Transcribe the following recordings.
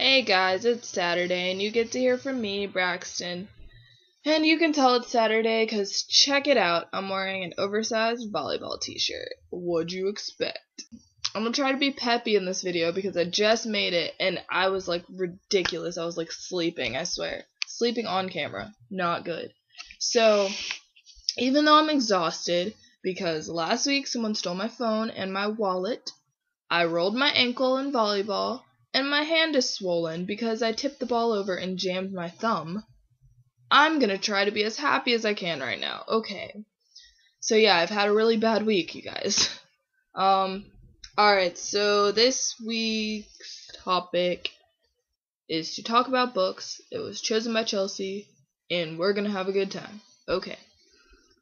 Hey guys, it's Saturday and you get to hear from me, Braxton. And you can tell it's Saturday because check it out, I'm wearing an oversized volleyball t-shirt. What'd you expect? I'm gonna try to be peppy in this video because I just made it and I was like ridiculous. I was like sleeping, I swear. Sleeping on camera. Not good. So, even though I'm exhausted because last week someone stole my phone and my wallet, I rolled my ankle in volleyball, and my hand is swollen because I tipped the ball over and jammed my thumb. I'm gonna try to be as happy as I can right now. Okay. So yeah, I've had a really bad week, you guys. Alright, so this week's topic is to talk about books. It was chosen by Chelsea, and we're gonna have a good time. Okay.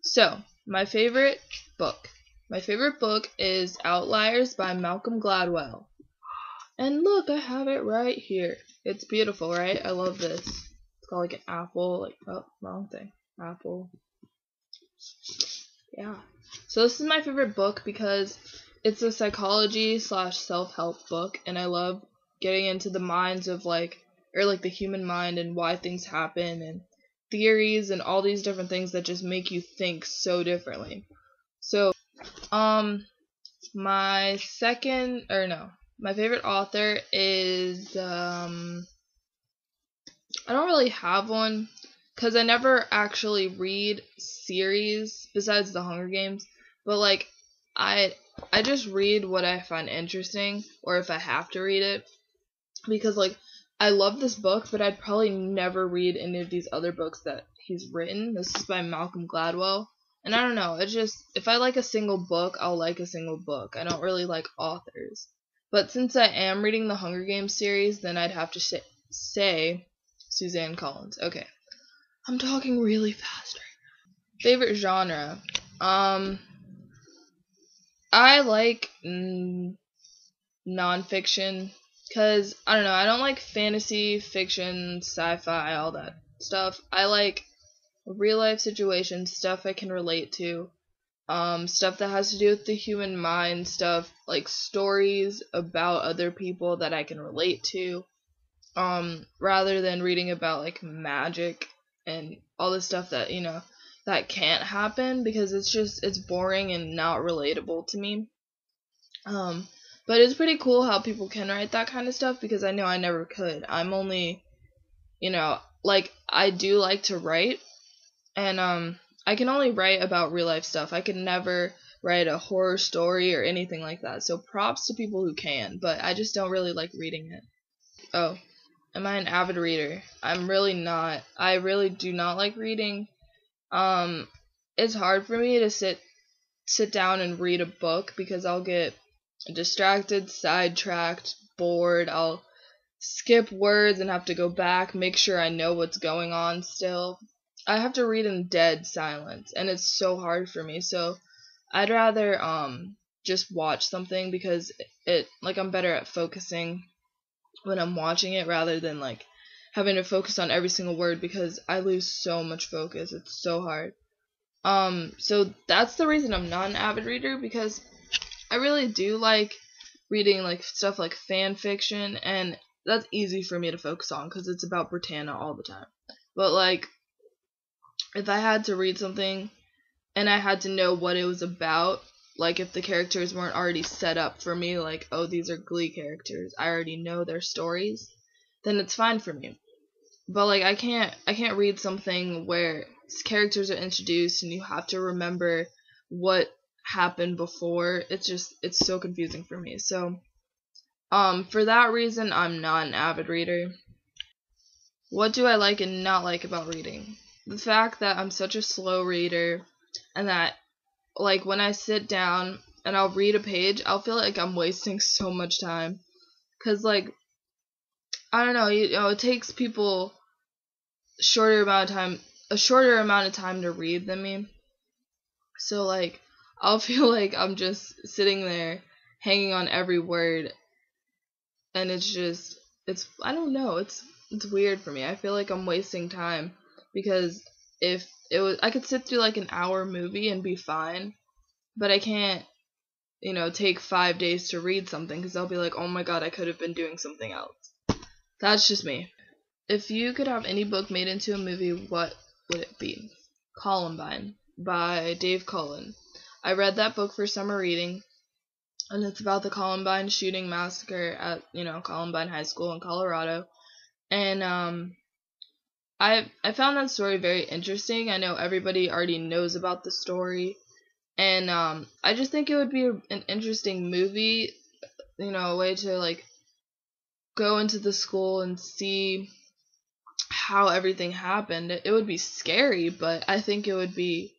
So, my favorite book. My favorite book is Outliers by Malcolm Gladwell. And look, I have it right here. It's beautiful, right? I love this. It's called like an apple. Oh, wrong thing. Apple. Yeah. So this is my favorite book because it's a psychology / self-help book, and I love getting into the minds of the human mind and why things happen and theories and all these different things that just make you think so differently. So, my favorite author is, I don't really have one, because I never actually read series besides the Hunger Games, but I just read what I find interesting, or if I have to read it, because I love this book, but I'd probably never read any of these other books that he's written. This is by Malcolm Gladwell. And I don't know, it's just, if I like a single book, I'll like a single book. I don't really like authors. But since I am reading the Hunger Games series, then I'd have to say Suzanne Collins. Okay. I'm talking really fast right now. Favorite genre? I like nonfiction, because, I don't know, I don't like fantasy, fiction, sci-fi, all that stuff. I like real life situations, stuff I can relate to, stuff that has to do with the human mind, stuff like stories about other people that I can relate to, rather than reading about magic and all this stuff that, that can't happen, because it's boring and not relatable to me. But it's pretty cool how people can write that kind of stuff, because I know I never could. I'm only, I do like to write, and I can only write about real life stuff. I could never write a horror story or anything like that. So props to people who can, but I just don't really like reading it. Oh, am I an avid reader? I'm really not. I really do not like reading. It's hard for me to sit down and read a book, because I'll get distracted, sidetracked, bored. I'll skip words and have to go back, make sure I know what's going on still. I have to read in dead silence, and it's so hard for me. So I'd rather just watch something, because I'm better at focusing when I'm watching it, rather than having to focus on every single word, because I lose so much focus. It's so hard. So that's the reason I'm not an avid reader, because I really do like reading stuff like fan fiction, and that's easy for me to focus on because it's about Britannia all the time. But if I had to read something and I had to know what it was about, if the characters weren't already set up for me, oh, these are Glee characters, I already know their stories, then it's fine for me. But I can't read something where characters are introduced and you have to remember what happened before. It's so confusing for me. So for that reason, I'm not an avid reader. What do I like and not like about reading? The fact that I'm such a slow reader, and that when I sit down and I'll read a page, I'll feel like I'm wasting so much time, because I don't know, it takes people a shorter amount of time to read than me. So I'll feel like I'm just sitting there hanging on every word, and I don't know, it's weird for me. I feel like I'm wasting time, because if it was, I could sit through an hour movie and be fine, but I can't, take 5 days to read something, because I'll be like, oh my god, I could have been doing something else. That's just me. If you could have any book made into a movie, what would it be? Columbine by Dave Cullen. I read that book for summer reading, and it's about the Columbine shooting massacre at, Columbine High School in Colorado. And I found that story very interesting. I know everybody already knows about the story, and I just think it would be an interesting movie, a way to like go into the school and see how everything happened. It would be scary, but I think it would be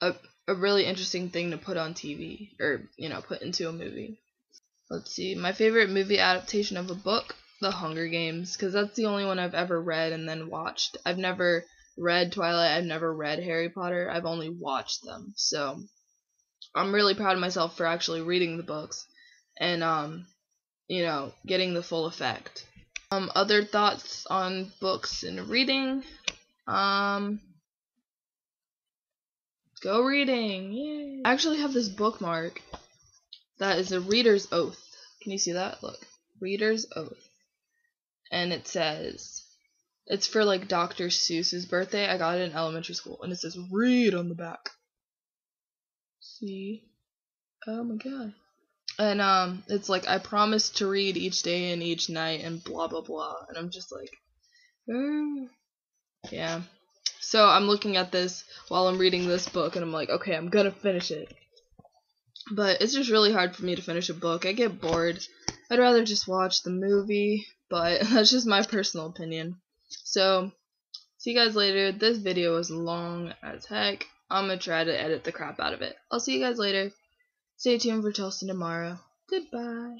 a really interesting thing to put on TV, or put into a movie. Let's see, my favorite movie adaptation of a book, The Hunger Games, because that's the only one I've ever read and then watched. I've never read Twilight, I've never read Harry Potter, I've only watched them. So I'm really proud of myself for actually reading the books and getting the full effect. Other thoughts on books and reading? Go reading! Yay! I actually have this bookmark that is a reader's oath. Can you see that? Look, reader's oath. And it says, it's for like Dr. Seuss's birthday. I got it in elementary school, and it says read on the back. See? Oh my god. And it's like, I promise to read each day and each night and blah blah blah. And I'm just like, yeah. So I'm looking at this while I'm reading this book, and I'm like, okay, I'm gonna finish it. But it's just really hard for me to finish a book. I get bored. I'd rather just watch the movie, but that's just my personal opinion. So, see you guys later. This video was long as heck. I'm gonna try to edit the crap out of it. I'll see you guys later. Stay tuned for Chelsea tomorrow. Goodbye.